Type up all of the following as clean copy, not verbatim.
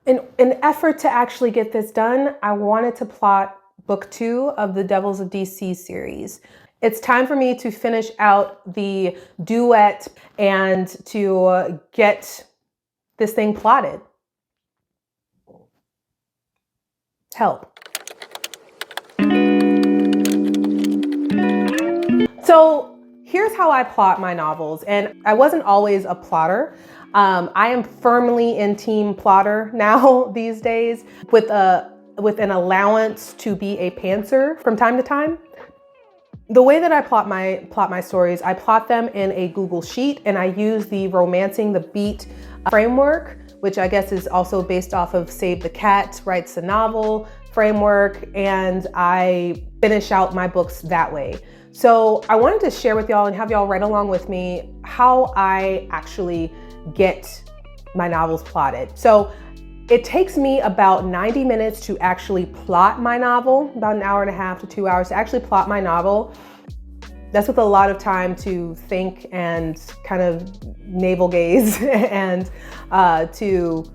In an effort to actually get this done, I wanted to plot book 2 of the Devils of DC series. It's time for me to finish out the duet and to get this thing plotted. Help. So here's how I plot my novels, and I wasn't always a plotter. I am firmly in team plotter now these days, with an allowance to be a pantser from time to time. The way that I plot my stories, I plot them in a Google Sheet, and I use the Romancing the Beat framework, which I guess is also based off of Save the Cat Writes a Novel framework, and I finish out my books that way. So I wanted to share with y'all and have y'all write along with me how I actually get my novels plotted. So it takes me about 90 minutes to actually plot my novel, about an hour and a half to 2 hours to actually plot my novel. That's with a lot of time to think and kind of navel gaze and to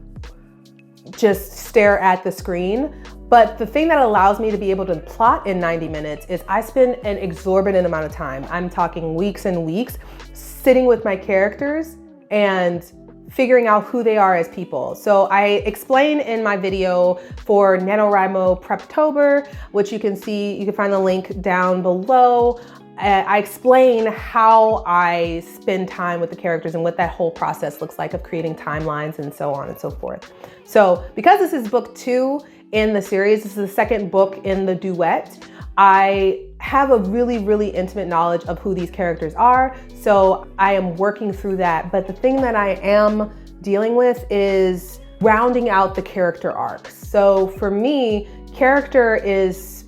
just stare at the screen. But the thing that allows me to be able to plot in 90 minutes is I spend an exorbitant amount of time. I'm talking weeks and weeks sitting with my characters and figuring out who they are as people. So I explain in my video for NaNoWriMo Preptober, which you can find the link down below. I explain how I spend time with the characters and what that whole process looks like of creating timelines and so on and so forth. So because this is book 2 in the series, this is the second book in the duet, I have a really, really intimate knowledge of who these characters are. So I am working through that. But the thing that I am dealing with is rounding out the character arcs. So for me, character is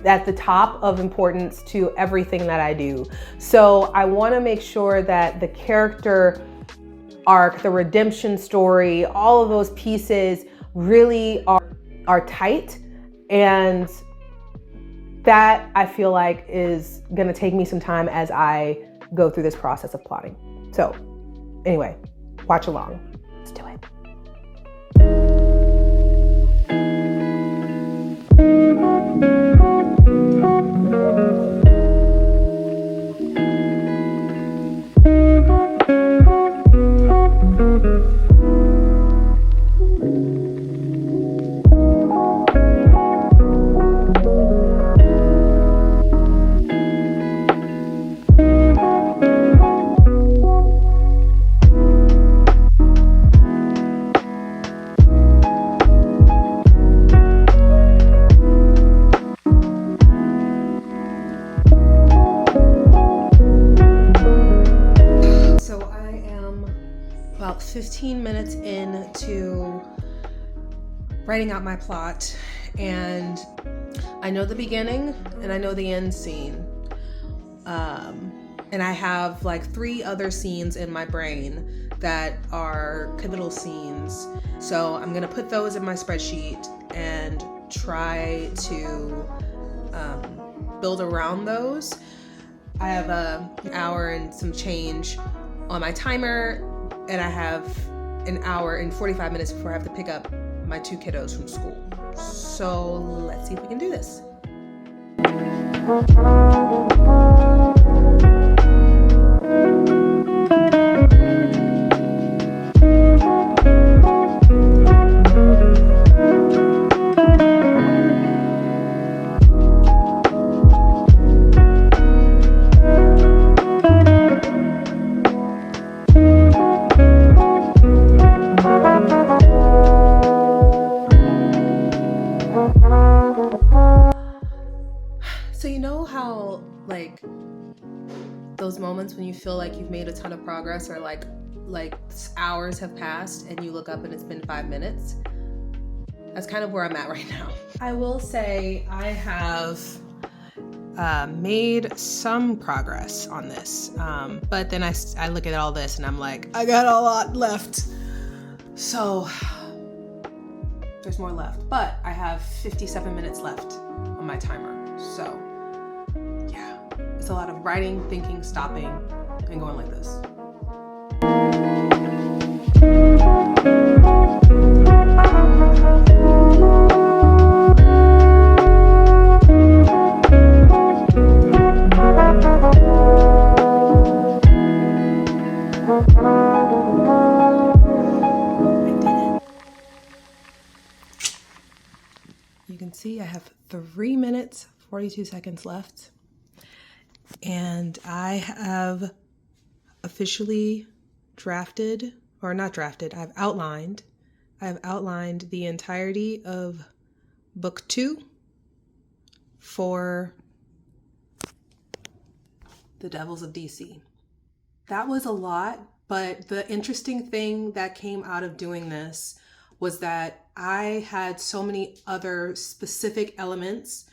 at the top of importance to everything that I do. So I want to make sure that the character arc, the redemption story, all of those pieces really are tight, and that I feel like is going to take me some time as I go through this process of plotting. So anyway, watch along. Let's do it. About 15 minutes into writing out my plot, and I know the beginning and I know the end scene. And I have like 3 other scenes in my brain that are pivotal scenes. So I'm gonna put those in my spreadsheet and try to build around those. I have an hour and some change on my timer, and I have an hour and 45 minutes before I have to pick up my 2 kiddos from school. So let's see if we can do this. So you know how like those moments when you feel like you've made a ton of progress, or like hours have passed and you look up and it's been 5 minutes? That's kind of where I'm at right now. I will say I have made some progress on this, but then I look at all this and I'm like, I got a lot left. So there's more left, but I have 57 minutes left on my timer. So yeah, it's a lot of writing, thinking, stopping, and going like this. can see, I have 3 minutes, 42 seconds left. And I have officially drafted, or not drafted, I've outlined the entirety of book 2 for The Devils of DC. That was a lot, but the interesting thing that came out of doing this was that I had so many other specific elements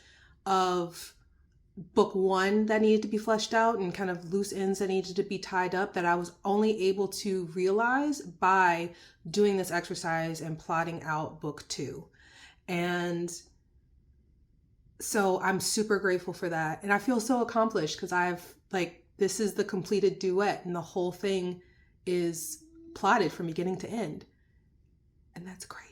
of book 1 that needed to be fleshed out and kind of loose ends that needed to be tied up that I was only able to realize by doing this exercise and plotting out book 2. And so I'm super grateful for that. And I feel so accomplished because this is the completed duet and the whole thing is plotted from beginning to end. And that's great.